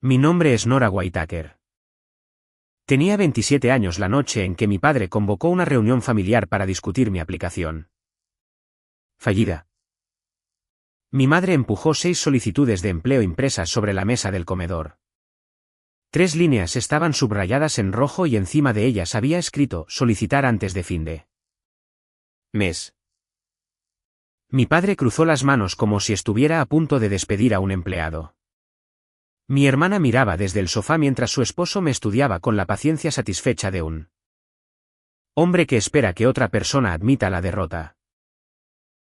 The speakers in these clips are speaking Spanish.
Mi nombre es Nora Whitaker. Tenía 27 años la noche en que mi padre convocó una reunión familiar para discutir mi aplicación. Fallida. Mi madre empujó 6 solicitudes de empleo impresas sobre la mesa del comedor. 3 líneas estaban subrayadas en rojo y encima de ellas había escrito solicitar antes de fin de mes. Mi padre cruzó las manos como si estuviera a punto de despedir a un empleado. Mi hermana miraba desde el sofá mientras su esposo me estudiaba con la paciencia satisfecha de un hombre que espera que otra persona admita la derrota.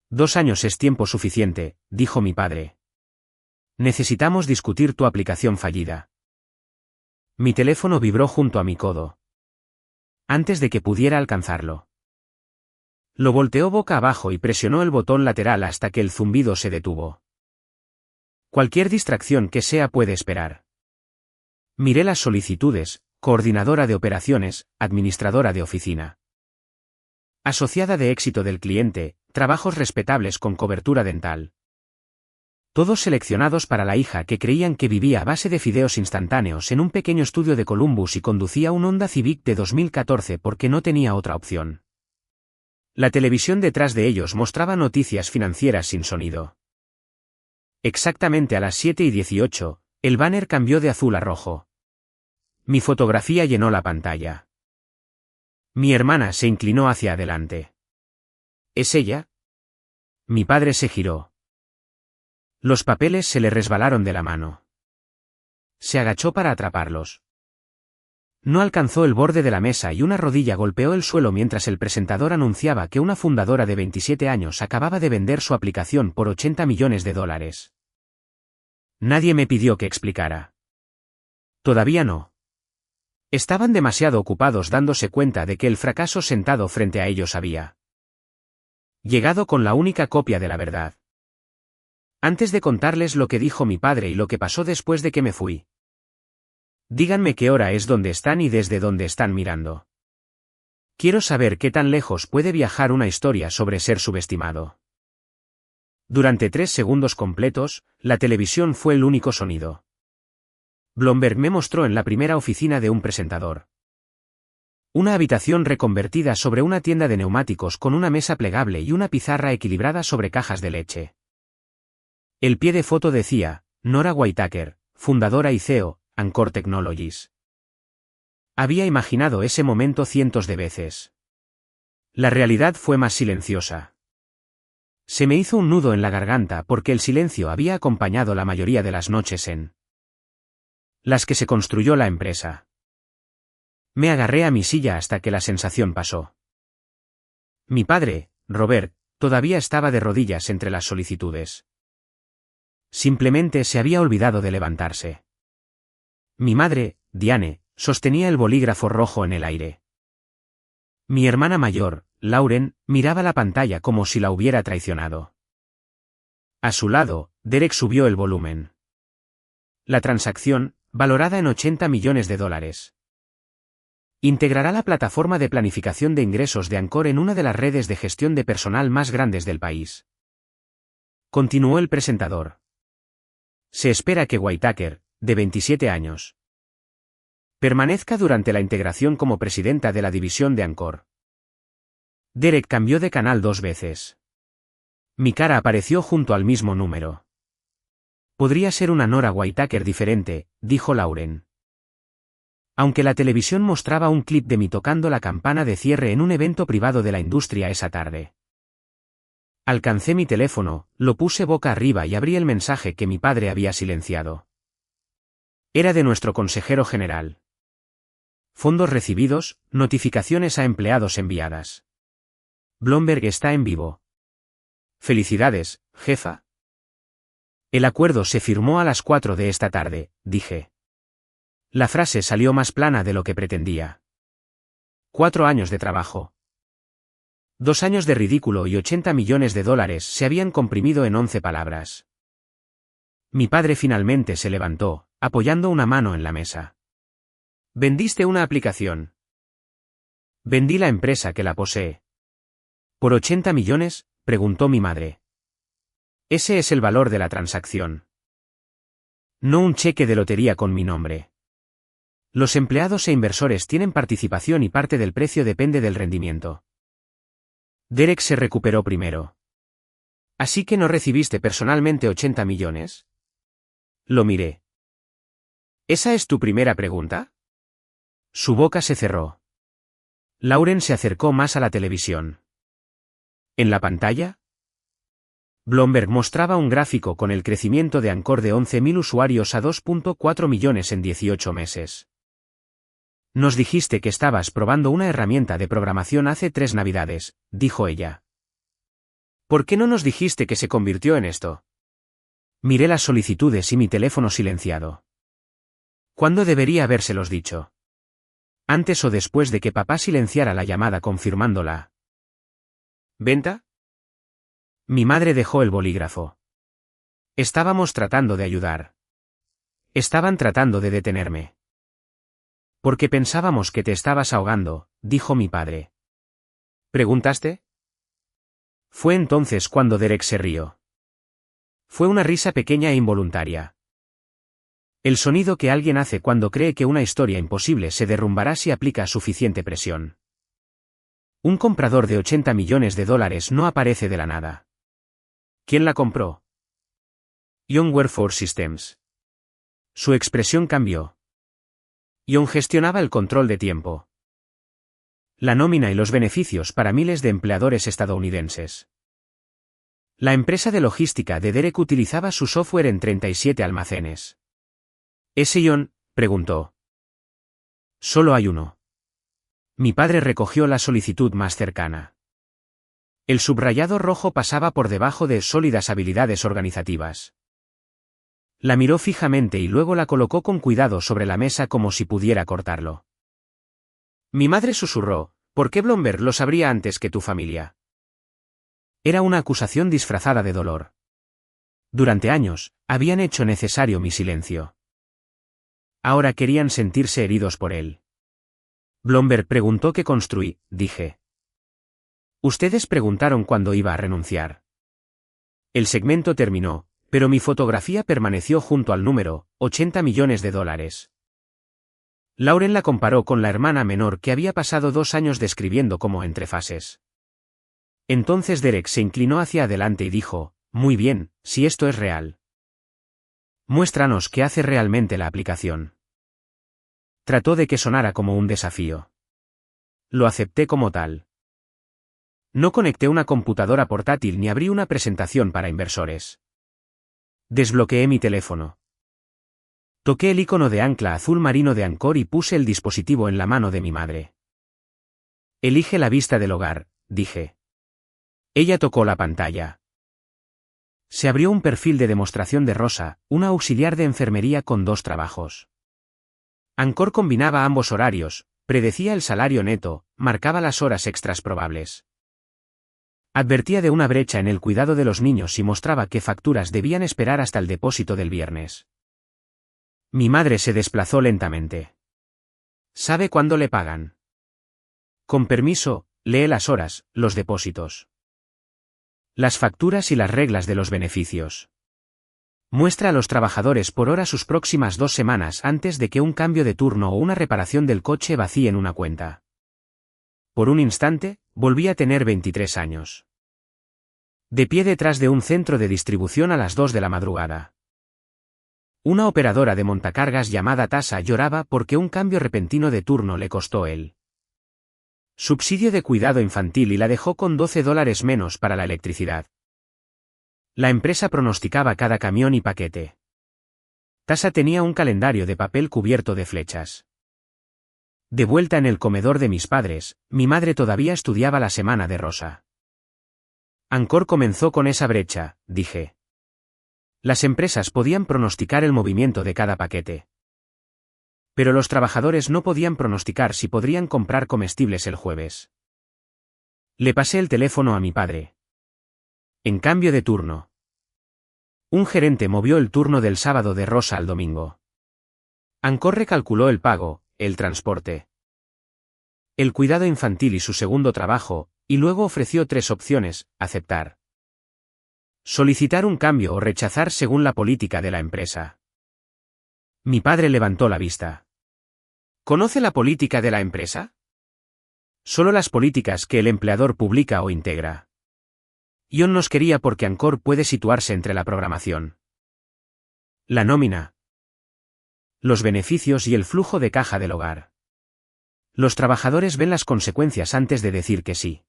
2 años es tiempo suficiente, dijo mi padre. Necesitamos discutir tu aplicación fallida. Mi teléfono vibró junto a mi codo. Antes de que pudiera alcanzarlo. Lo volteó boca abajo y presionó el botón lateral hasta que el zumbido se detuvo. Cualquier distracción que sea puede esperar. Miré las solicitudes: coordinadora de operaciones, administradora de oficina. Asociada de éxito del cliente, trabajos respetables con cobertura dental. Todos seleccionados para la hija que creían que vivía a base de fideos instantáneos en un pequeño estudio de Columbus y conducía un Honda Civic de 2014 porque no tenía otra opción. La televisión detrás de ellos mostraba noticias financieras sin sonido. Exactamente a las 7:18, el banner cambió de azul a rojo. Mi fotografía llenó la pantalla. Mi hermana se inclinó hacia adelante. ¿Es ella? Mi padre se giró. Los papeles se le resbalaron de la mano. Se agachó para atraparlos. No alcanzó el borde de la mesa y una rodilla golpeó el suelo mientras el presentador anunciaba que una fundadora de 27 años acababa de vender su aplicación por $80 millones. Nadie me pidió que explicara. Todavía no. Estaban demasiado ocupados dándose cuenta de que el fracaso sentado frente a ellos había llegado con la única copia de la verdad. Antes de contarles lo que dijo mi padre y lo que pasó después de que me fui. Díganme qué hora es donde están y desde dónde están mirando. Quiero saber qué tan lejos puede viajar una historia sobre ser subestimado. Durante 3 segundos completos, la televisión fue el único sonido. Bloomberg me mostró en la primera oficina de un presentador. Una habitación reconvertida sobre una tienda de neumáticos con una mesa plegable y una pizarra equilibrada sobre cajas de leche. El pie de foto decía, Nora Whitaker, fundadora y CEO, Anchor Technologies. Había imaginado ese momento cientos de veces. La realidad fue más silenciosa. Se me hizo un nudo en la garganta porque el silencio había acompañado la mayoría de las noches en las que se construyó la empresa. Me agarré a mi silla hasta que la sensación pasó. Mi padre, Robert, todavía estaba de rodillas entre las solicitudes. Simplemente se había olvidado de levantarse. Mi madre, Diane, sostenía el bolígrafo rojo en el aire. Mi hermana mayor, Lauren, miraba la pantalla como si la hubiera traicionado. A su lado, Derek subió el volumen. La transacción, valorada en $80 millones. Integrará la plataforma de planificación de ingresos de Anchor en una de las redes de gestión de personal más grandes del país. Continuó el presentador. Se espera que Whitaker, de 27 años, permanezca durante la integración como presidenta de la división de Anchor. Derek cambió de canal 2 veces. Mi cara apareció junto al mismo número. Podría ser una Nora Whitaker diferente, dijo Lauren. Aunque la televisión mostraba un clip de mí tocando la campana de cierre en un evento privado de la industria esa tarde. Alcancé mi teléfono, lo puse boca arriba y abrí el mensaje que mi padre había silenciado. Era de nuestro consejero general. Fondos recibidos, notificaciones a empleados enviadas. Bloomberg está en vivo. Felicidades, jefa. El acuerdo se firmó a las 4 de esta tarde, dije. La frase salió más plana de lo que pretendía. 4 años de trabajo. 2 años de ridículo y $80 millones se habían comprimido en 11 palabras. Mi padre finalmente se levantó, apoyando una mano en la mesa. ¿Vendiste una aplicación? Vendí la empresa que la posee. ¿Por $80 millones? Preguntó mi madre. Ese es el valor de la transacción. No un cheque de lotería con mi nombre. Los empleados e inversores tienen participación y parte del precio depende del rendimiento. Derek se recuperó primero. ¿Así que no recibiste personalmente 80 millones? Lo miré. ¿Esa es tu primera pregunta? Su boca se cerró. Lauren se acercó más a la televisión. ¿En la pantalla? Bloomberg mostraba un gráfico con el crecimiento de Anchor de 11.000 usuarios a 2.4 millones en 18 meses. Nos dijiste que estabas probando una herramienta de programación hace 3 navidades, dijo ella. ¿Por qué no nos dijiste que se convirtió en esto? Miré las solicitudes y mi teléfono silenciado. ¿Cuándo debería habérselos dicho? Antes o después de que papá silenciara la llamada confirmándola. ¿Venta? Mi madre dejó el bolígrafo. Estábamos tratando de ayudar. Estaban tratando de detenerme. Porque pensábamos que te estabas ahogando, dijo mi padre. ¿Preguntaste? Fue entonces cuando Derek se rió. Fue una risa pequeña e involuntaria. El sonido que alguien hace cuando cree que una historia imposible se derrumbará si aplica suficiente presión. Un comprador de 80 millones de dólares no aparece de la nada. ¿Quién la compró? Ion Wareforce Systems. Su expresión cambió. Ion gestionaba el control de tiempo. La nómina y los beneficios para miles de empleadores estadounidenses. La empresa de logística de Derek utilizaba su software en 37 almacenes. ¿Ese Ion? Preguntó. Solo hay uno. Mi padre recogió la solicitud más cercana. El subrayado rojo pasaba por debajo de sólidas habilidades organizativas. La miró fijamente y luego la colocó con cuidado sobre la mesa como si pudiera cortarlo. Mi madre susurró, ¿por qué Bloomberg lo sabría antes que tu familia? Era una acusación disfrazada de dolor. Durante años, habían hecho necesario mi silencio. Ahora querían sentirse heridos por él. Bloomberg preguntó qué construí, dije. Ustedes preguntaron cuándo iba a renunciar. El segmento terminó, pero mi fotografía permaneció junto al número, 80 millones de dólares. Lauren la comparó con la hermana menor que había pasado 2 años describiendo como entre fases. Entonces Derek se inclinó hacia adelante y dijo, muy bien, si esto es real. Muéstranos qué hace realmente la aplicación. Trató de que sonara como un desafío. Lo acepté como tal. No conecté una computadora portátil ni abrí una presentación para inversores. Desbloqueé mi teléfono. Toqué el icono de ancla azul marino de Anchor y puse el dispositivo en la mano de mi madre. Elige la vista del hogar, dije. Ella tocó la pantalla. Se abrió un perfil de demostración de Rosa, una auxiliar de enfermería con 2 trabajos. Anchor combinaba ambos horarios, predecía el salario neto, marcaba las horas extras probables. Advertía de una brecha en el cuidado de los niños y mostraba qué facturas debían esperar hasta el depósito del viernes. Mi madre se desplazó lentamente. ¿Sabe cuándo le pagan? Con permiso, lee las horas, los depósitos. Las facturas y las reglas de los beneficios. Muestra a los trabajadores por hora sus próximas 2 semanas antes de que un cambio de turno o una reparación del coche vacíen una cuenta. Por un instante, volví a tener 23 años. De pie detrás de un centro de distribución a las 2 de la madrugada. Una operadora de montacargas llamada Tasa lloraba porque un cambio repentino de turno le costó el subsidio de cuidado infantil y la dejó con $12 menos para la electricidad. La empresa pronosticaba cada camión y paquete. Tasa tenía un calendario de papel cubierto de flechas. De vuelta en el comedor de mis padres, mi madre todavía estudiaba la semana de Rosa. Anchor comenzó con esa brecha, dije. Las empresas podían pronosticar el movimiento de cada paquete. Pero los trabajadores no podían pronosticar si podrían comprar comestibles el jueves. Le pasé el teléfono a mi padre. En cambio de turno. Un gerente movió el turno del sábado de Rosa al domingo. Anchor recalculó el pago, el transporte, el cuidado infantil y su segundo trabajo, y luego ofreció 3 opciones: aceptar, solicitar un cambio o rechazar según la política de la empresa. Mi padre levantó la vista. ¿Conoce la política de la empresa? Solo las políticas que el empleador publica o integra. John nos quería porque Anchor puede situarse entre la programación, la nómina, los beneficios y el flujo de caja del hogar. Los trabajadores ven las consecuencias antes de decir que sí.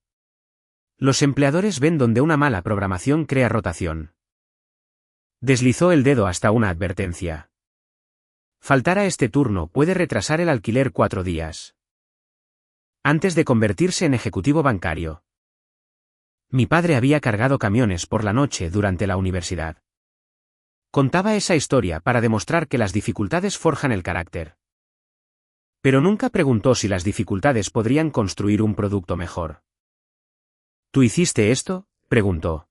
Los empleadores ven donde una mala programación crea rotación. Deslizó el dedo hasta una advertencia. Faltar a este turno puede retrasar el alquiler 4 días. Antes de convertirse en ejecutivo bancario. Mi padre había cargado camiones por la noche durante la universidad. Contaba esa historia para demostrar que las dificultades forjan el carácter. Pero nunca preguntó si las dificultades podrían construir un producto mejor. ¿Tú hiciste esto?, preguntó.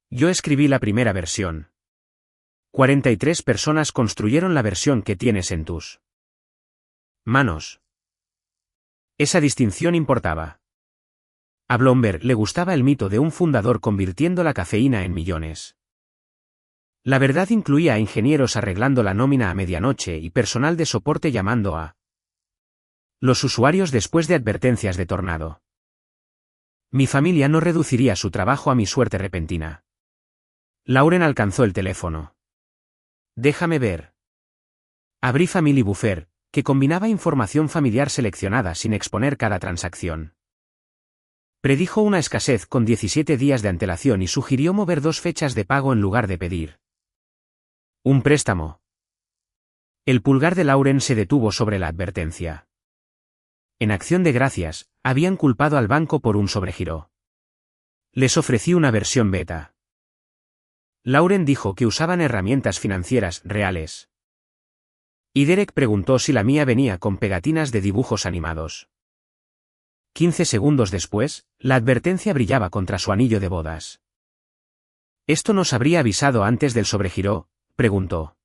Yo escribí la primera versión. 43 personas construyeron la versión que tienes en tus manos. Esa distinción importaba. A Bloomberg le gustaba el mito de un fundador convirtiendo la cafeína en millones. La verdad incluía a ingenieros arreglando la nómina a medianoche y personal de soporte llamando a los usuarios después de advertencias de tornado. Mi familia no reduciría su trabajo a mi suerte repentina. Lauren alcanzó el teléfono. Déjame ver. Abrí Family Buffer, que combinaba información familiar seleccionada sin exponer cada transacción. Predijo una escasez con 17 días de antelación y sugirió mover 2 fechas de pago en lugar de pedir un préstamo. El pulgar de Lauren se detuvo sobre la advertencia. En acción de gracias, habían culpado al banco por un sobregiro. Les ofrecí una versión beta. Lauren dijo que usaban herramientas financieras reales. Y Derek preguntó si la mía venía con pegatinas de dibujos animados. 15 segundos después, la advertencia brillaba contra su anillo de bodas. ¿Esto nos habría avisado antes del sobregiro?, preguntó.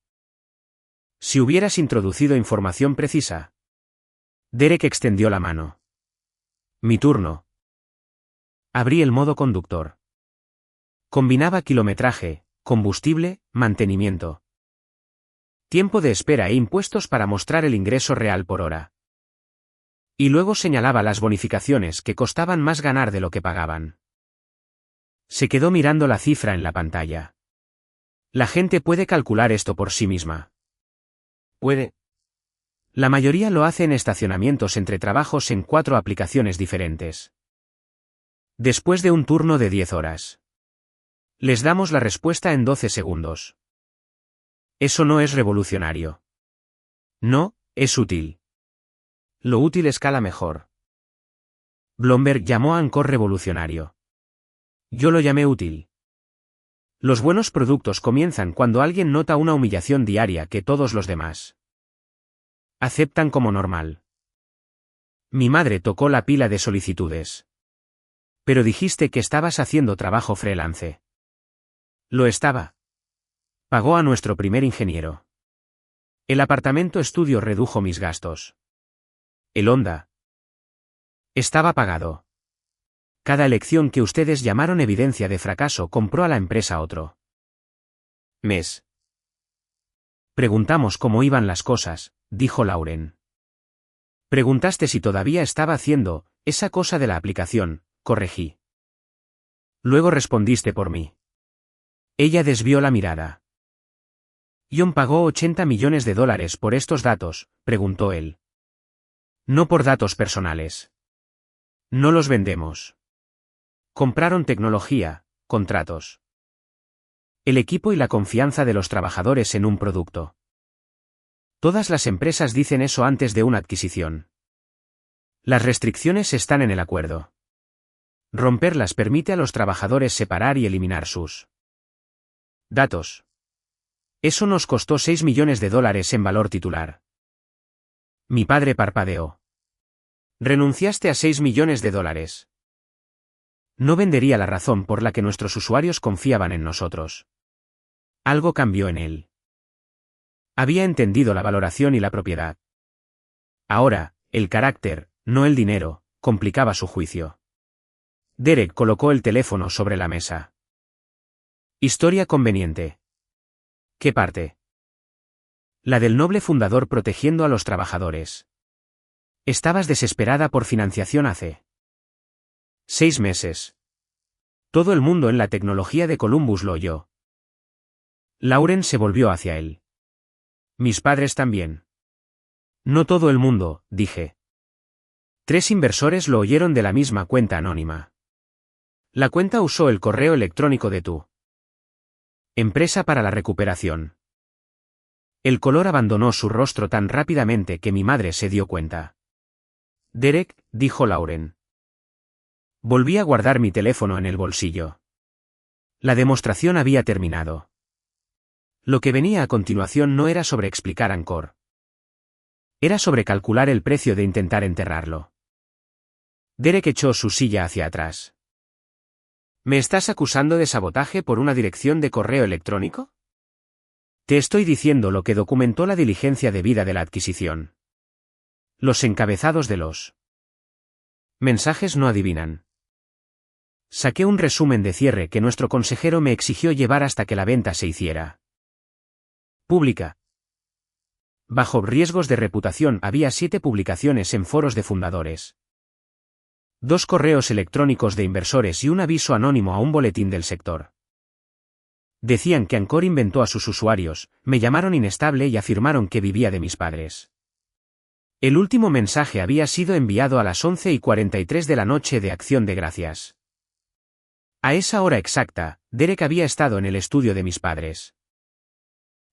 Si hubieras introducido información precisa. Derek extendió la mano. Mi turno. Abrí el modo conductor. Combinaba kilometraje, combustible, mantenimiento. Tiempo de espera e impuestos para mostrar el ingreso real por hora. Y luego señalaba las bonificaciones que costaban más ganar de lo que pagaban. Se quedó mirando la cifra en la pantalla. La gente puede calcular esto por sí misma. Puede. La mayoría lo hace en estacionamientos entre trabajos en 4 aplicaciones diferentes. Después de un turno de 10 horas. Les damos la respuesta en 12 segundos. Eso no es revolucionario. No, es útil. Lo útil escala mejor. Bloomberg llamó a Anchor revolucionario. Yo lo llamé útil. Los buenos productos comienzan cuando alguien nota una humillación diaria que todos los demás aceptan como normal. Mi madre tocó la pila de solicitudes. Pero dijiste que estabas haciendo trabajo freelance. Lo estaba. Pagó a nuestro primer ingeniero. El apartamento estudio redujo mis gastos. El Honda estaba pagado. Cada elección que ustedes llamaron evidencia de fracaso compró a la empresa otro mes. Preguntamos cómo iban las cosas, dijo Lauren. Preguntaste si todavía estaba haciendo esa cosa de la aplicación, corregí. Luego respondiste por mí. Ella desvió la mirada. ¿John pagó $80 millones por estos datos?, preguntó él. No por datos personales. No los vendemos. Compraron tecnología, contratos. El equipo y la confianza de los trabajadores en un producto. Todas las empresas dicen eso antes de una adquisición. Las restricciones están en el acuerdo. Romperlas permite a los trabajadores separar y eliminar sus datos. Eso nos costó $6 millones en valor titular. Mi padre parpadeó. Renunciaste a $6 millones. No vendería la razón por la que nuestros usuarios confiaban en nosotros. Algo cambió en él. Había entendido la valoración y la propiedad. Ahora, el carácter, no el dinero, complicaba su juicio. Derek colocó el teléfono sobre la mesa. Historia conveniente. ¿Qué parte? La del noble fundador protegiendo a los trabajadores. Estabas desesperada por financiación hace 6 meses. Todo el mundo en la tecnología de Columbus lo oyó. Lauren se volvió hacia él. Mis padres también. No todo el mundo, dije. 3 inversores lo oyeron de la misma cuenta anónima. La cuenta usó el correo electrónico de tu empresa para la recuperación. El color abandonó su rostro tan rápidamente que mi madre se dio cuenta. Derek, dijo Lauren. Volví a guardar mi teléfono en el bolsillo. La demostración había terminado. Lo que venía a continuación no era sobre explicar Anchor. Era sobre calcular el precio de intentar enterrarlo. Derek echó su silla hacia atrás. ¿Me estás acusando de sabotaje por una dirección de correo electrónico? Te estoy diciendo lo que documentó la diligencia debida de la adquisición. Los encabezados de los mensajes no adivinan. Saqué un resumen de cierre que nuestro consejero me exigió llevar hasta que la venta se hiciera pública. Bajo riesgos de reputación había 7 publicaciones en foros de fundadores. 2 correos electrónicos de inversores y un aviso anónimo a un boletín del sector. Decían que Anchor inventó a sus usuarios, me llamaron inestable y afirmaron que vivía de mis padres. El último mensaje había sido enviado a las 11:43 de la noche de Acción de Gracias. A esa hora exacta, Derek había estado en el estudio de mis padres,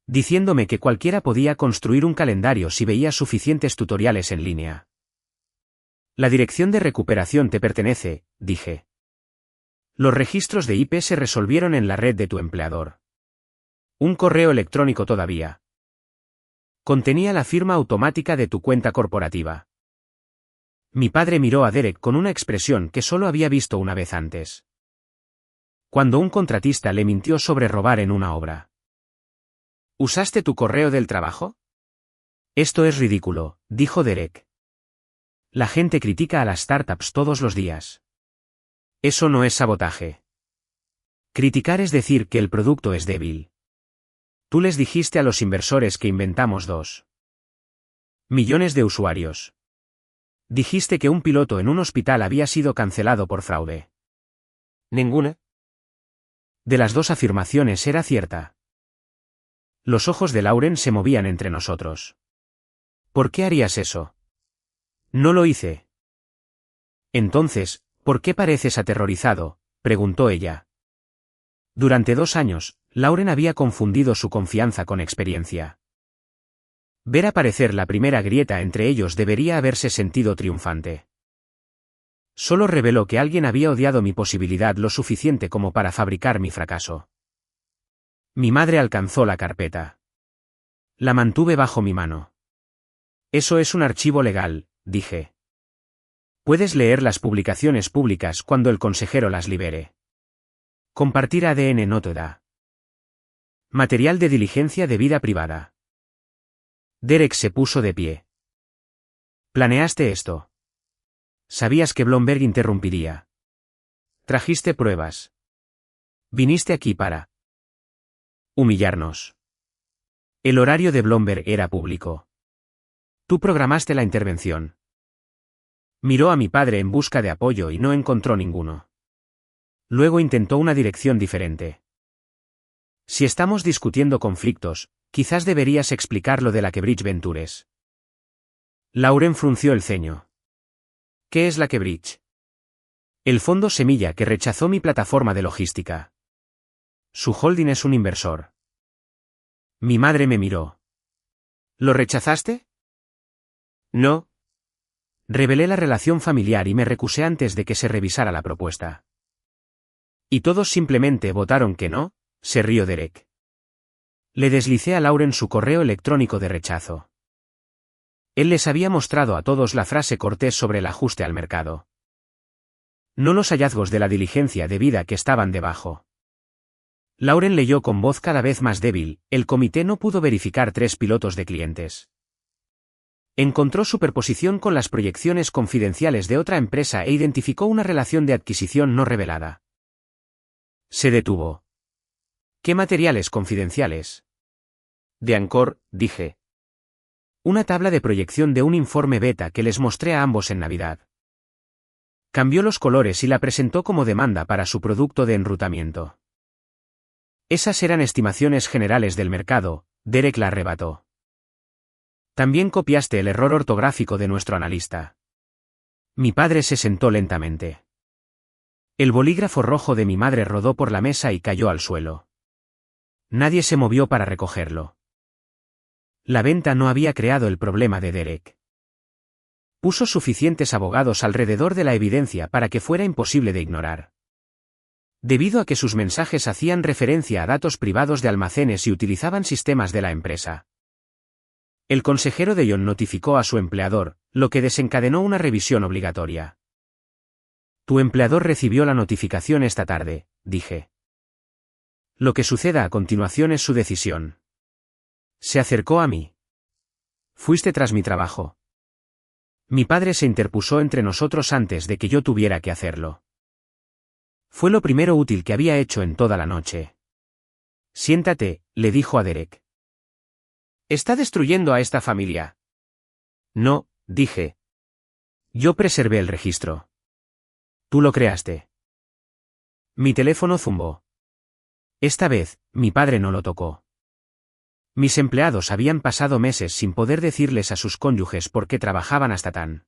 diciéndome que cualquiera podía construir un calendario si veía suficientes tutoriales en línea. La dirección de recuperación te pertenece, dije. Los registros de IP se resolvieron en la red de tu empleador. Un correo electrónico todavía contenía la firma automática de tu cuenta corporativa. Mi padre miró a Derek con una expresión que solo había visto una vez antes. Cuando un contratista le mintió sobre robar en una obra. ¿Usaste tu correo del trabajo? Esto es ridículo, dijo Derek. La gente critica a las startups todos los días. Eso no es sabotaje. Criticar es decir que el producto es débil. Tú les dijiste a los inversores que inventamos 2 millones de usuarios. Dijiste que un piloto en un hospital había sido cancelado por fraude. ¿Ninguna de las 2 afirmaciones era cierta? Los ojos de Lauren se movían entre nosotros. ¿Por qué harías eso? No lo hice. Entonces, ¿por qué pareces aterrorizado?, preguntó ella. Durante 2 años, Lauren había confundido su confianza con experiencia. Ver aparecer la primera grieta entre ellos debería haberse sentido triunfante. Solo reveló que alguien había odiado mi posibilidad lo suficiente como para fabricar mi fracaso. Mi madre alcanzó la carpeta. La mantuve bajo mi mano. Eso es un archivo legal, dije. Puedes leer las publicaciones públicas cuando el consejero las libere. Compartir ADN no te da material de diligencia de vida privada. Derek se puso de pie. ¿Planeaste esto? Sabías que Bloomberg interrumpiría. Trajiste pruebas. Viniste aquí para humillarnos. El horario de Bloomberg era público. Tú programaste la intervención. Miró a mi padre en busca de apoyo y no encontró ninguno. Luego intentó una dirección diferente. Si estamos discutiendo conflictos, quizás deberías explicar lo de la Quebridge Ventures. Lauren frunció el ceño. ¿Qué es la Quebridge? El fondo semilla que rechazó mi plataforma de logística. Su holding es un inversor. Mi madre me miró. ¿Lo rechazaste? No. Revelé la relación familiar y me recusé antes de que se revisara la propuesta. ¿Y todos simplemente votaron que no?, se rió Derek. Le deslicé a Lauren su correo electrónico de rechazo. Él les había mostrado a todos la frase cortés sobre el ajuste al mercado. No los hallazgos de la diligencia debida que estaban debajo. Lauren leyó con voz cada vez más débil, el comité no pudo verificar 3 pilotos de clientes. Encontró superposición con las proyecciones confidenciales de otra empresa e identificó una relación de adquisición no revelada. Se detuvo. ¿Qué materiales confidenciales? De Anchor, dije. Una tabla de proyección de un informe beta que les mostré a ambos en Navidad. Cambió los colores y la presentó como demanda para su producto de enrutamiento. Esas eran estimaciones generales del mercado, Derek la arrebató. También copiaste el error ortográfico de nuestro analista. Mi padre se sentó lentamente. El bolígrafo rojo de mi madre rodó por la mesa y cayó al suelo. Nadie se movió para recogerlo. La venta no había creado el problema de Derek. Puso suficientes abogados alrededor de la evidencia para que fuera imposible de ignorar. Debido a que sus mensajes hacían referencia a datos privados de almacenes y utilizaban sistemas de la empresa. El consejero de John notificó a su empleador, lo que desencadenó una revisión obligatoria. Tu empleador recibió la notificación esta tarde, dije. Lo que suceda a continuación es su decisión. Se acercó a mí. Fuiste tras mi trabajo. Mi padre se interpuso entre nosotros antes de que yo tuviera que hacerlo. Fue lo primero útil que había hecho en toda la noche. Siéntate, le dijo a Derek. ¿Está destruyendo a esta familia? No, dije. Yo preservé el registro. Tú lo creaste. Mi teléfono zumbó. Esta vez, mi padre no lo tocó. Mis empleados habían pasado meses sin poder decirles a sus cónyuges por qué trabajaban hasta tan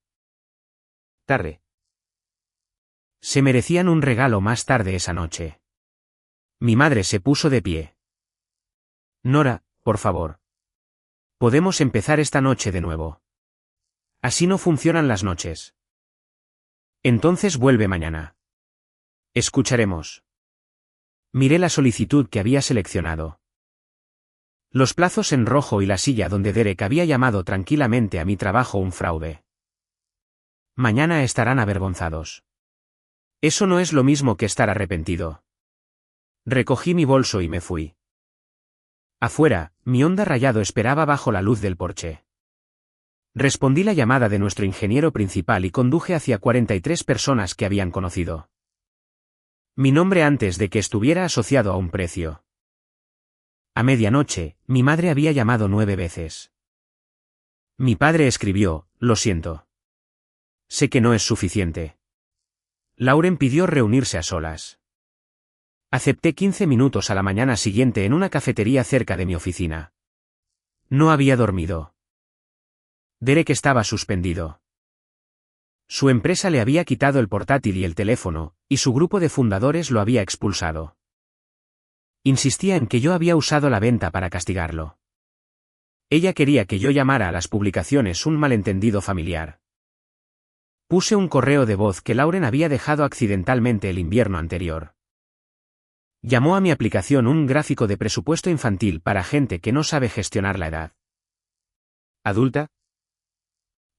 tarde. Se merecían un regalo más tarde esa noche. Mi madre se puso de pie. Nora, por favor. Podemos empezar esta noche de nuevo. Así no funcionan las noches. Entonces vuelve mañana. Escucharemos. Miré la solicitud que había seleccionado. Los plazos en rojo y la silla donde Derek había llamado tranquilamente a mi trabajo un fraude. Mañana estarán avergonzados. Eso no es lo mismo que estar arrepentido. Recogí mi bolso y me fui. Afuera, mi Honda Rayado esperaba bajo la luz del porche. Respondí la llamada de nuestro ingeniero principal y conduje hacia 43 personas que habían conocido mi nombre antes de que estuviera asociado a un precio. A medianoche, mi madre había llamado 9 veces. Mi padre escribió, lo siento. Sé que no es suficiente. Lauren pidió reunirse a solas. Acepté 15 minutos a la mañana siguiente en una cafetería cerca de mi oficina. No había dormido. Derek estaba suspendido. Su empresa le había quitado el portátil y el teléfono, y su grupo de fundadores lo había expulsado. Insistía en que yo había usado la venta para castigarlo. Ella quería que yo llamara a las publicaciones un malentendido familiar. Puse un correo de voz que Lauren había dejado accidentalmente el invierno anterior. Llamó a mi aplicación un gráfico de presupuesto infantil para gente que no sabe gestionar la edad adulta.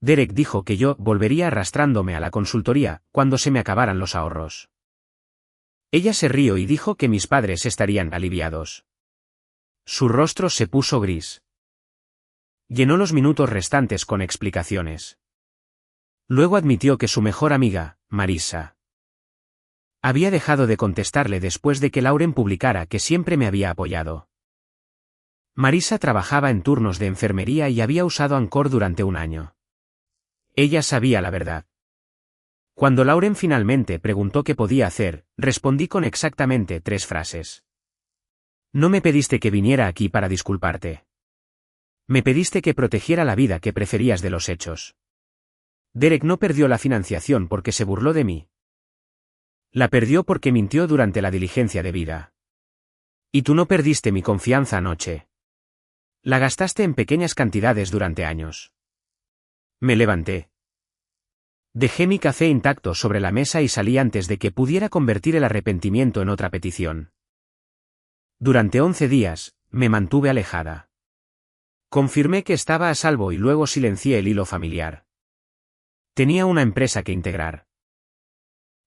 Derek dijo que yo volvería arrastrándome a la consultoría cuando se me acabaran los ahorros. Ella se rió y dijo que mis padres estarían aliviados. Su rostro se puso gris. Llenó los minutos restantes con explicaciones. Luego admitió que su mejor amiga, Marisa, había dejado de contestarle después de que Lauren publicara que siempre me había apoyado. Marisa trabajaba en turnos de enfermería y había usado Anchor durante un año. Ella sabía la verdad. Cuando Lauren finalmente preguntó qué podía hacer, respondí con exactamente 3 frases. No me pediste que viniera aquí para disculparte. Me pediste que protegiera la vida que preferías de los hechos. Derek no perdió la financiación porque se burló de mí. La perdió porque mintió durante la diligencia debida. Y tú no perdiste mi confianza anoche. La gastaste en pequeñas cantidades durante años. Me levanté. Dejé mi café intacto sobre la mesa y salí antes de que pudiera convertir el arrepentimiento en otra petición. Durante 11 días, me mantuve alejada. Confirmé que estaba a salvo y luego silencié el hilo familiar. Tenía una empresa que integrar.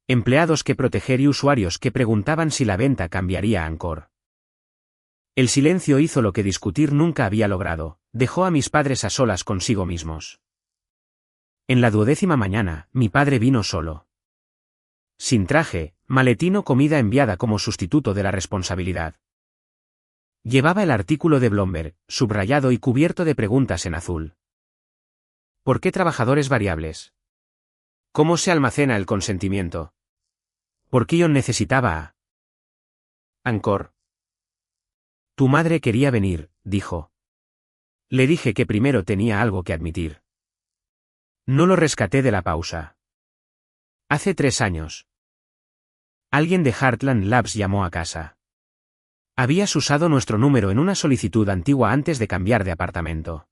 Empleados que proteger y usuarios que preguntaban si la venta cambiaría a Anchor. El silencio hizo lo que discutir nunca había logrado, dejó a mis padres a solas consigo mismos. En la 12ª mañana, mi padre vino solo. Sin traje, maletín o comida enviada como sustituto de la responsabilidad. Llevaba el artículo de Bloomberg, subrayado y cubierto de preguntas en azul. ¿Por qué trabajadores variables? ¿Cómo se almacena el consentimiento? ¿Por qué Ion necesitaba a Angkor? Tu madre quería venir, dijo. Le dije que primero tenía algo que admitir. No lo rescaté de la pausa. Hace 3 años. Alguien de Heartland Labs llamó a casa. Habías usado nuestro número en una solicitud antigua antes de cambiar de apartamento.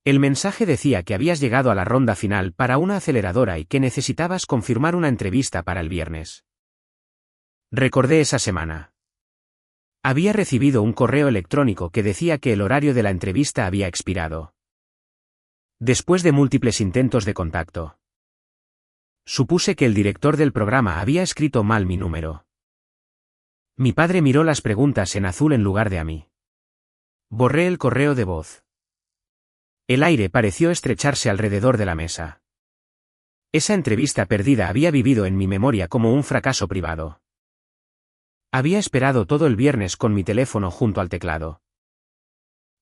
El mensaje decía que habías llegado a la ronda final para una aceleradora y que necesitabas confirmar una entrevista para el viernes. Recordé esa semana. Había recibido un correo electrónico que decía que el horario de la entrevista había expirado. Después de múltiples intentos de contacto. Supuse que el director del programa había escrito mal mi número. Mi padre miró las preguntas en azul en lugar de a mí. Borré el correo de voz. El aire pareció estrecharse alrededor de la mesa. Esa entrevista perdida había vivido en mi memoria como un fracaso privado. Había esperado todo el viernes con mi teléfono junto al teclado,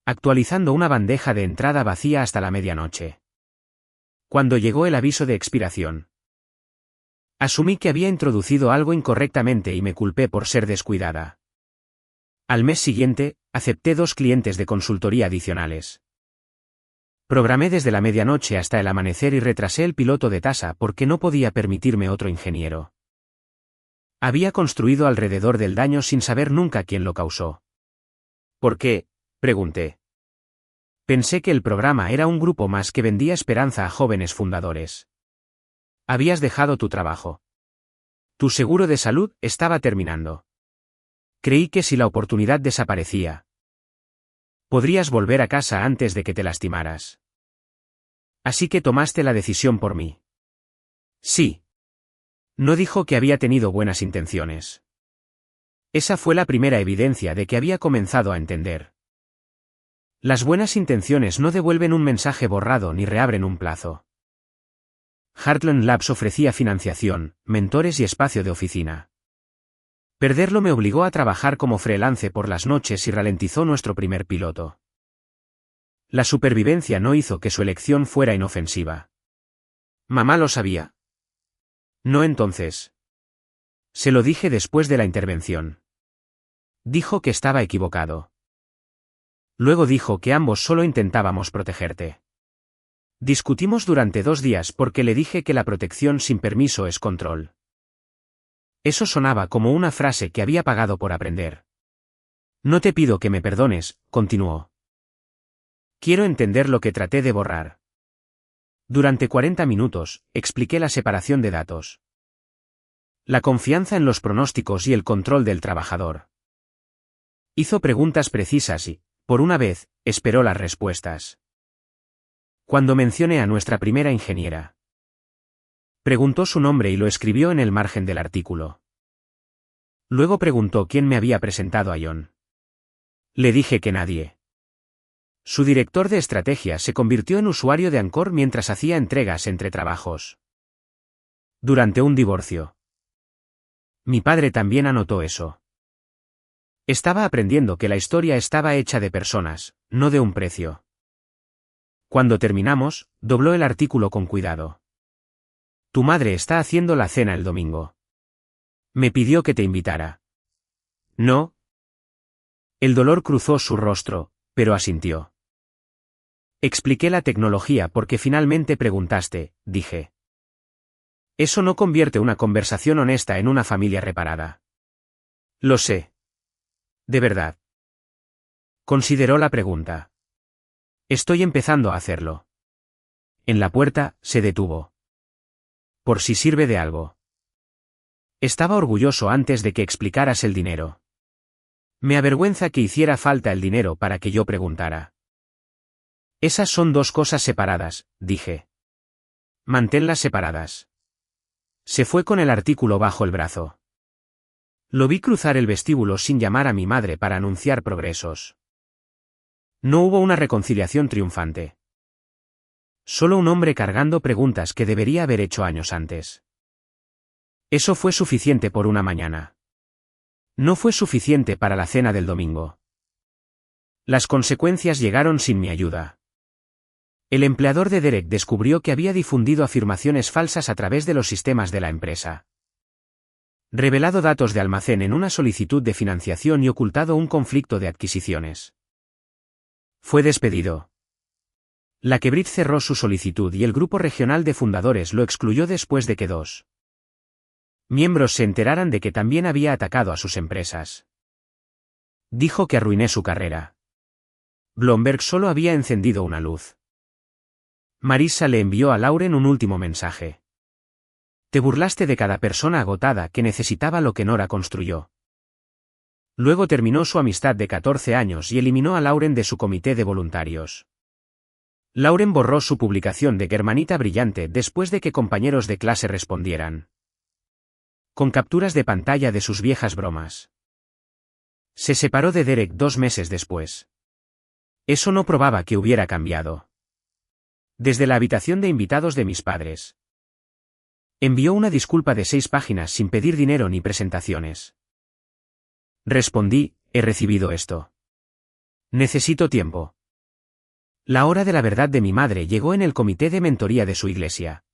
actualizando una bandeja de entrada vacía hasta la medianoche. Cuando llegó el aviso de expiración, asumí que había introducido algo incorrectamente y me culpé por ser descuidada. Al mes siguiente, acepté 2 clientes de consultoría adicionales. Programé desde la medianoche hasta el amanecer y retrasé el piloto de tasa porque no podía permitirme otro ingeniero. Había construido alrededor del daño sin saber nunca quién lo causó. ¿Por qué?, pregunté. Pensé que el programa era un grupo más que vendía esperanza a jóvenes fundadores. Habías dejado tu trabajo. Tu seguro de salud estaba terminando. Creí que si la oportunidad desaparecía, podrías volver a casa antes de que te lastimaras. Así que tomaste la decisión por mí. Sí. No dijo que había tenido buenas intenciones. Esa fue la primera evidencia de que había comenzado a entender. Las buenas intenciones no devuelven un mensaje borrado ni reabren un plazo. Heartland Labs ofrecía financiación, mentores y espacio de oficina. Perderlo me obligó a trabajar como freelance por las noches y ralentizó nuestro primer piloto. La supervivencia no hizo que su elección fuera inofensiva. Mamá lo sabía. No entonces. Se lo dije después de la intervención. Dijo que estaba equivocado. Luego dijo que ambos solo intentábamos protegerte. Discutimos durante 2 días porque le dije que la protección sin permiso es control. Eso sonaba como una frase que había pagado por aprender. No te pido que me perdones, continuó. Quiero entender lo que traté de borrar. Durante 40 minutos, expliqué la separación de datos. La confianza en los pronósticos y el control del trabajador. Hizo preguntas precisas y, por una vez, esperó las respuestas. Cuando mencioné a nuestra primera ingeniera, preguntó su nombre y lo escribió en el margen del artículo. Luego preguntó quién me había presentado a Ion. Le dije que nadie. Su director de estrategia se convirtió en usuario de Angkor mientras hacía entregas entre trabajos. Durante un divorcio. Mi padre también anotó eso. Estaba aprendiendo que la historia estaba hecha de personas, no de un precio. Cuando terminamos, dobló el artículo con cuidado. Tu madre está haciendo la cena el domingo. Me pidió que te invitara. ¿No? El dolor cruzó su rostro, pero asintió. Expliqué la tecnología porque finalmente preguntaste, dije. Eso no convierte una conversación honesta en una familia reparada. Lo sé. De verdad. Consideró la pregunta. Estoy empezando a hacerlo. En la puerta, se detuvo. Por si sirve de algo. Estaba orgulloso antes de que explicaras el dinero. Me avergüenza que hiciera falta el dinero para que yo preguntara. Esas son 2 cosas separadas, dije. Manténlas separadas. Se fue con el artículo bajo el brazo. Lo vi cruzar el vestíbulo sin llamar a mi madre para anunciar progresos. No hubo una reconciliación triunfante. Solo un hombre cargando preguntas que debería haber hecho años antes. Eso fue suficiente por una mañana. No fue suficiente para la cena del domingo. Las consecuencias llegaron sin mi ayuda. El empleador de Derek descubrió que había difundido afirmaciones falsas a través de los sistemas de la empresa. Revelado datos de almacén en una solicitud de financiación y ocultado un conflicto de adquisiciones. Fue despedido. La Quebrit cerró su solicitud y el grupo regional de fundadores lo excluyó después de que 2 miembros se enteraran de que también había atacado a sus empresas. Dijo que arruiné su carrera. Bloomberg solo había encendido una luz. Marissa le envió a Lauren un último mensaje. Te burlaste de cada persona agotada que necesitaba lo que Nora construyó. Luego terminó su amistad de 14 años y eliminó a Lauren de su comité de voluntarios. Lauren borró su publicación de Germanita Brillante después de que compañeros de clase respondieran con capturas de pantalla de sus viejas bromas. Se separó de Derek 2 meses después. Eso no probaba que hubiera cambiado. Desde la habitación de invitados de mis padres. Envió una disculpa de 6 páginas sin pedir dinero ni presentaciones. Respondí, he recibido esto. Necesito tiempo. La hora de la verdad de mi madre llegó en el comité de mentoría de su iglesia,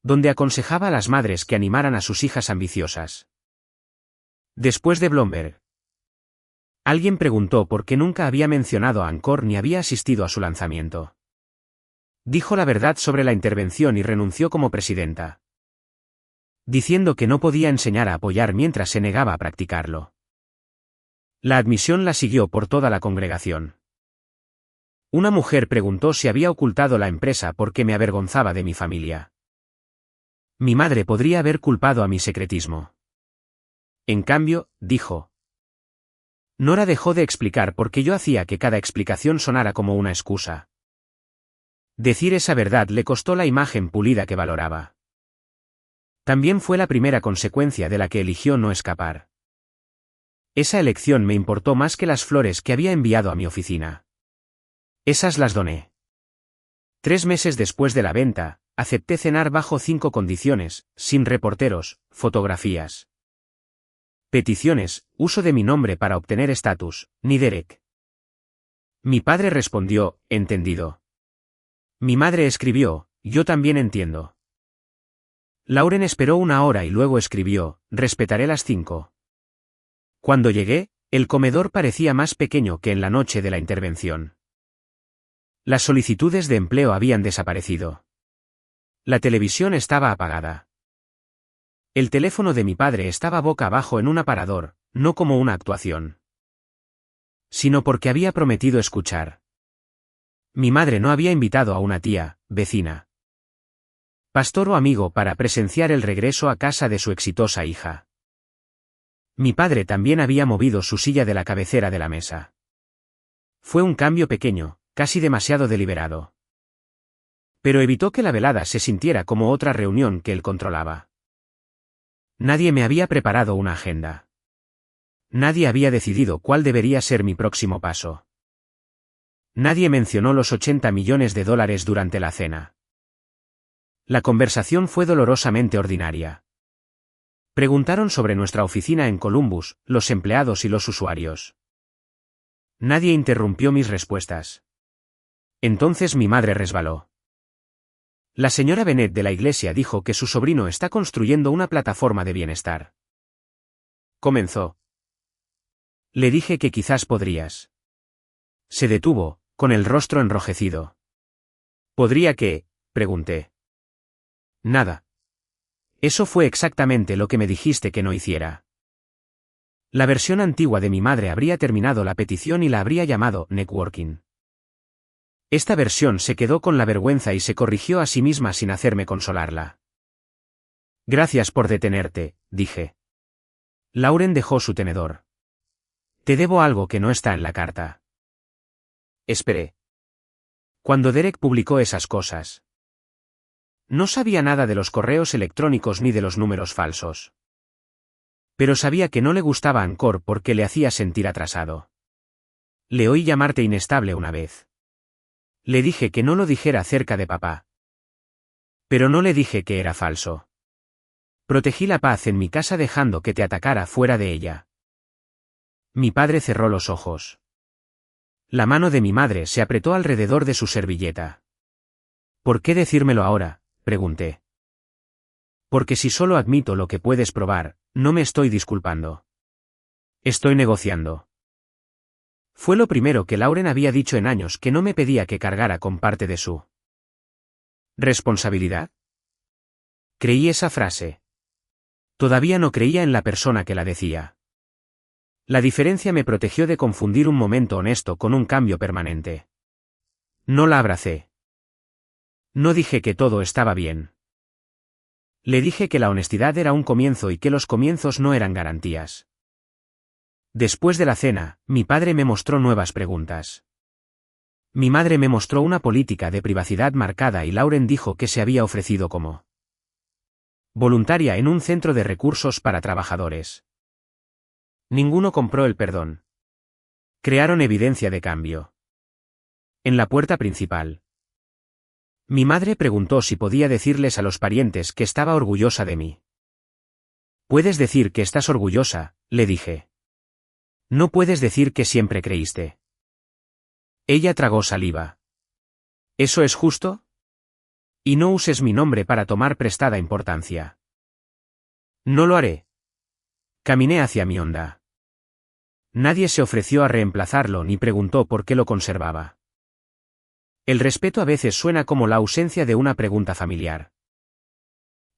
donde aconsejaba a las madres que animaran a sus hijas ambiciosas. Después de Bloomberg, alguien preguntó por qué nunca había mencionado a Anchor ni había asistido a su lanzamiento. Dijo la verdad sobre la intervención y renunció como presidenta, diciendo que no podía enseñar a apoyar mientras se negaba a practicarlo. La admisión la siguió por toda la congregación. Una mujer preguntó si había ocultado la empresa porque me avergonzaba de mi familia. Mi madre podría haber culpado a mi secretismo. En cambio, dijo. Nora dejó de explicar porque yo hacía que cada explicación sonara como una excusa. Decir esa verdad le costó la imagen pulida que valoraba. También fue la primera consecuencia de la que eligió no escapar. Esa elección me importó más que las flores que había enviado a mi oficina. Esas las doné. 3 meses después de la venta, acepté cenar bajo 5 condiciones, sin reporteros, fotografías, peticiones, uso de mi nombre para obtener estatus, ni Derek. Mi padre respondió, entendido. Mi madre escribió, yo también entiendo. Lauren esperó 1 hora y luego escribió, respetaré las 5. Cuando llegué, el comedor parecía más pequeño que en la noche de la intervención. Las solicitudes de empleo habían desaparecido. La televisión estaba apagada. El teléfono de mi padre estaba boca abajo en un aparador, no como una actuación, sino porque había prometido escuchar. Mi madre no había invitado a una tía, vecina, pastor o amigo para presenciar el regreso a casa de su exitosa hija. Mi padre también había movido su silla de la cabecera de la mesa. Fue un cambio pequeño, casi demasiado deliberado. Pero evitó que la velada se sintiera como otra reunión que él controlaba. Nadie me había preparado una agenda. Nadie había decidido cuál debería ser mi próximo paso. Nadie mencionó los $80 millones durante la cena. La conversación fue dolorosamente ordinaria. Preguntaron sobre nuestra oficina en Columbus, los empleados y los usuarios. Nadie interrumpió mis respuestas. Entonces mi madre resbaló. La señora Bennett de la iglesia dijo que su sobrino está construyendo una plataforma de bienestar. Comenzó. Le dije que quizás podrías. Se detuvo, con el rostro enrojecido. ¿Podría qué? Pregunté. Nada. Eso fue exactamente lo que me dijiste que no hiciera. La versión antigua de mi madre habría terminado la petición y la habría llamado networking. Esta versión se quedó con la vergüenza y se corrigió a sí misma sin hacerme consolarla. Gracias por detenerte, dije. Lauren dejó su tenedor. Te debo algo que no está en la carta. Esperé. Cuando Derek publicó esas cosas, no sabía nada de los correos electrónicos ni de los números falsos. Pero sabía que no le gustaba Anchor porque le hacía sentir atrasado. Le oí llamarte inestable una vez. Le dije que no lo dijera acerca de papá. Pero no le dije que era falso. Protegí la paz en mi casa dejando que te atacara fuera de ella. Mi padre cerró los ojos. La mano de mi madre se apretó alrededor de su servilleta. ¿Por qué decírmelo ahora?, pregunté. Porque si solo admito lo que puedes probar, no me estoy disculpando. Estoy negociando. Fue lo primero que Lauren había dicho en años, que no me pedía que cargara con parte de su responsabilidad. Creí esa frase. Todavía no creía en la persona que la decía. La diferencia me protegió de confundir un momento honesto con un cambio permanente. No la abracé. No dije que todo estaba bien. Le dije que la honestidad era un comienzo y que los comienzos no eran garantías. Después de la cena, mi padre me mostró nuevas preguntas. Mi madre me mostró una política de privacidad marcada y Lauren dijo que se había ofrecido como voluntaria en un centro de recursos para trabajadores. Ninguno compró el perdón. Crearon evidencia de cambio. En la puerta principal. Mi madre preguntó si podía decirles a los parientes que estaba orgullosa de mí. Puedes decir que estás orgullosa, le dije. No puedes decir que siempre creíste. Ella tragó saliva. ¿Eso es justo? Y no uses mi nombre para tomar prestada importancia. No lo haré. Caminé hacia mi onda. Nadie se ofreció a reemplazarlo ni preguntó por qué lo conservaba. El respeto a veces suena como la ausencia de una pregunta familiar.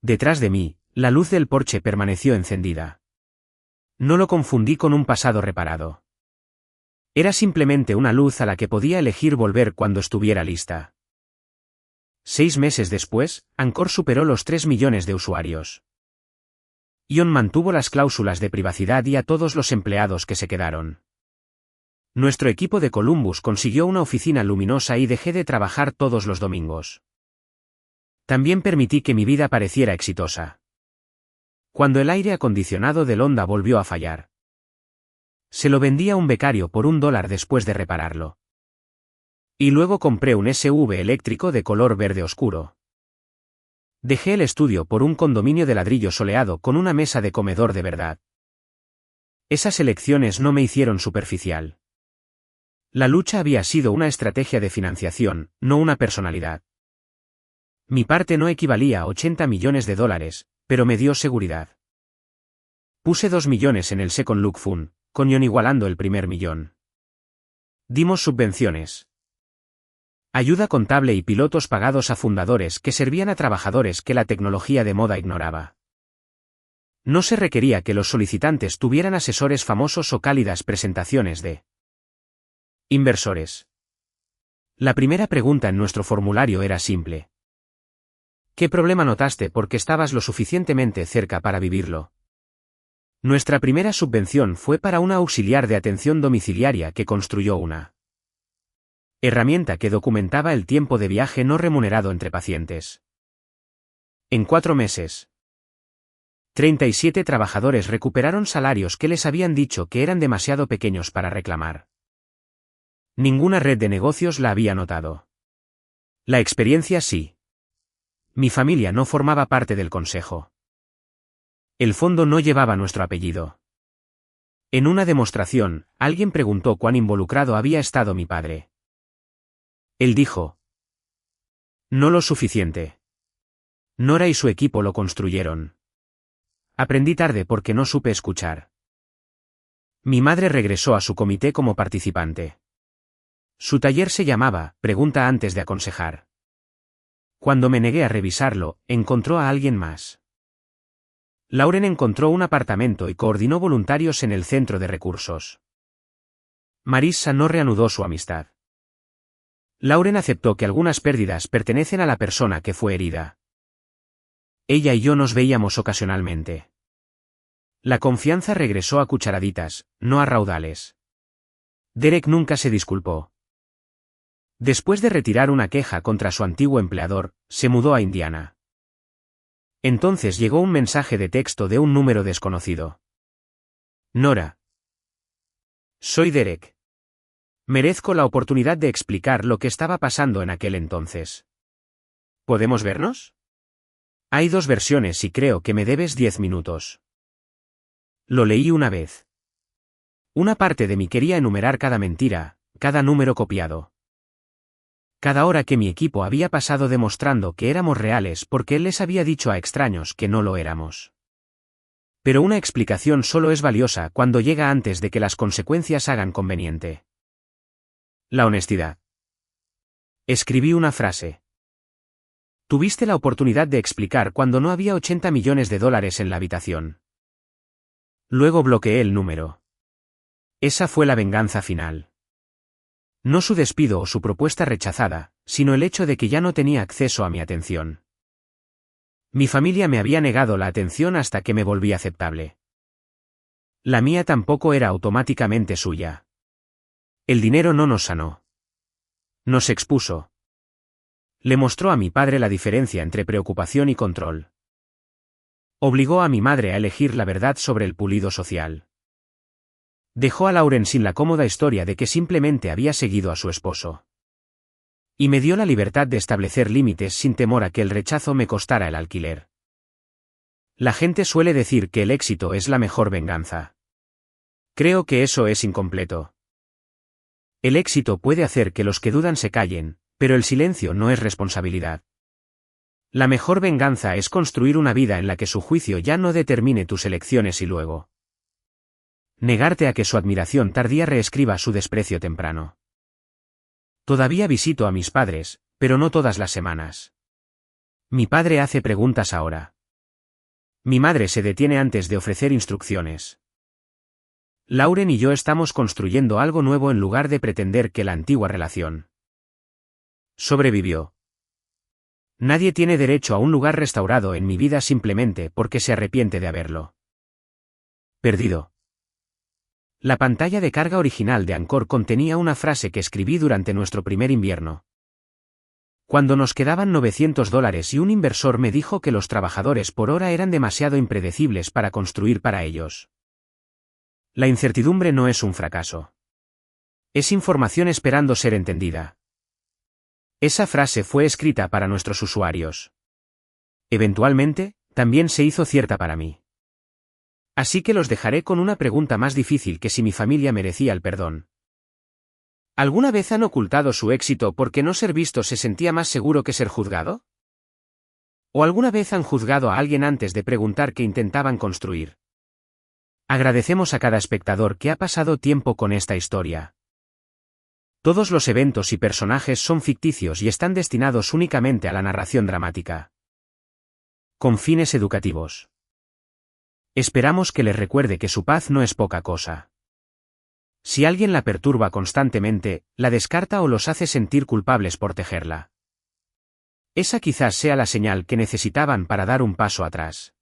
Detrás de mí, la luz del porche permaneció encendida. No lo confundí con un pasado reparado. Era simplemente una luz a la que podía elegir volver cuando estuviera lista. 6 meses después, Anchor superó los 3 millones de usuarios. Ion mantuvo las cláusulas de privacidad y a todos los empleados que se quedaron. Nuestro equipo de Columbus consiguió una oficina luminosa y dejé de trabajar todos los domingos. También permití que mi vida pareciera exitosa. Cuando el aire acondicionado del Honda volvió a fallar, se lo vendí a un becario por $1 después de repararlo. Y luego compré un SUV eléctrico de color verde oscuro. Dejé el estudio por un condominio de ladrillo soleado con una mesa de comedor de verdad. Esas elecciones no me hicieron superficial. La lucha había sido una estrategia de financiación, no una personalidad. Mi parte no equivalía a $80 millones, pero me dio seguridad. Puse 2 millones en el Second Look Fund, con Ion igualando el primer millón. Dimos subvenciones. Ayuda contable y pilotos pagados a fundadores que servían a trabajadores que la tecnología de moda ignoraba. No se requería que los solicitantes tuvieran asesores famosos o cálidas presentaciones de inversores. La primera pregunta en nuestro formulario era simple. ¿Qué problema notaste porque estabas lo suficientemente cerca para vivirlo? Nuestra primera subvención fue para una auxiliar de atención domiciliaria que construyó una herramienta que documentaba el tiempo de viaje no remunerado entre pacientes. En 4 meses, 37 trabajadores recuperaron salarios que les habían dicho que eran demasiado pequeños para reclamar. Ninguna red de negocios la había notado. La experiencia sí. Mi familia no formaba parte del consejo. El fondo no llevaba nuestro apellido. En una demostración, alguien preguntó cuán involucrado había estado mi padre. Él dijo: no lo suficiente. Nora y su equipo lo construyeron. Aprendí tarde porque no supe escuchar. Mi madre regresó a su comité como participante. Su taller se llamaba Pregunta antes de aconsejar. Cuando me negué a revisarlo, encontró a alguien más. Lauren encontró un apartamento y coordinó voluntarios en el centro de recursos. Marissa no reanudó su amistad. Lauren aceptó que algunas pérdidas pertenecen a la persona que fue herida. Ella y yo nos veíamos ocasionalmente. La confianza regresó a cucharaditas, no a raudales. Derek nunca se disculpó. Después de retirar una queja contra su antiguo empleador, se mudó a Indiana. Entonces llegó un mensaje de texto de un número desconocido. Nora. Soy Derek. Merezco la oportunidad de explicar lo que estaba pasando en aquel entonces. ¿Podemos vernos? Hay 2 versiones y creo que me debes 10 minutos. Lo leí una vez. Una parte de mí quería enumerar cada mentira, cada número copiado. Cada hora que mi equipo había pasado demostrando que éramos reales porque él les había dicho a extraños que no lo éramos. Pero una explicación solo es valiosa cuando llega antes de que las consecuencias hagan conveniente. La honestidad. Escribí una frase. Tuviste la oportunidad de explicar cuando no había $80 millones en la habitación. Luego bloqueé el número. Esa fue la venganza final. No su despido o su propuesta rechazada, sino el hecho de que ya no tenía acceso a mi atención. Mi familia me había negado la atención hasta que me volví aceptable. La mía tampoco era automáticamente suya. El dinero no nos sanó. Nos expuso. Le mostró a mi padre la diferencia entre preocupación y control. Obligó a mi madre a elegir la verdad sobre el pulido social. Dejó a Lauren sin la cómoda historia de que simplemente había seguido a su esposo. Y me dio la libertad de establecer límites sin temor a que el rechazo me costara el alquiler. La gente suele decir que el éxito es la mejor venganza. Creo que eso es incompleto. El éxito puede hacer que los que dudan se callen, pero el silencio no es responsabilidad. La mejor venganza es construir una vida en la que su juicio ya no determine tus elecciones y luego negarte a que su admiración tardía reescriba su desprecio temprano. Todavía visito a mis padres, pero no todas las semanas. Mi padre hace preguntas ahora. Mi madre se detiene antes de ofrecer instrucciones. Lauren y yo estamos construyendo algo nuevo en lugar de pretender que la antigua relación sobrevivió. Nadie tiene derecho a un lugar restaurado en mi vida simplemente porque se arrepiente de haberlo perdido. La pantalla de carga original de Anchor contenía una frase que escribí durante nuestro primer invierno. Cuando nos quedaban $900 y un inversor me dijo que los trabajadores por hora eran demasiado impredecibles para construir para ellos. La incertidumbre no es un fracaso. Es información esperando ser entendida. Esa frase fue escrita para nuestros usuarios. Eventualmente, también se hizo cierta para mí. Así que los dejaré con una pregunta más difícil que si mi familia merecía el perdón. ¿Alguna vez han ocultado su éxito porque no ser visto se sentía más seguro que ser juzgado? ¿O alguna vez han juzgado a alguien antes de preguntar qué intentaban construir? Agradecemos a cada espectador que ha pasado tiempo con esta historia. Todos los eventos y personajes son ficticios y están destinados únicamente a la narración dramática. Con fines educativos. Esperamos que les recuerde que su paz no es poca cosa. Si alguien la perturba constantemente, la descarta o los hace sentir culpables por tejerla. Esa quizás sea la señal que necesitaban para dar un paso atrás.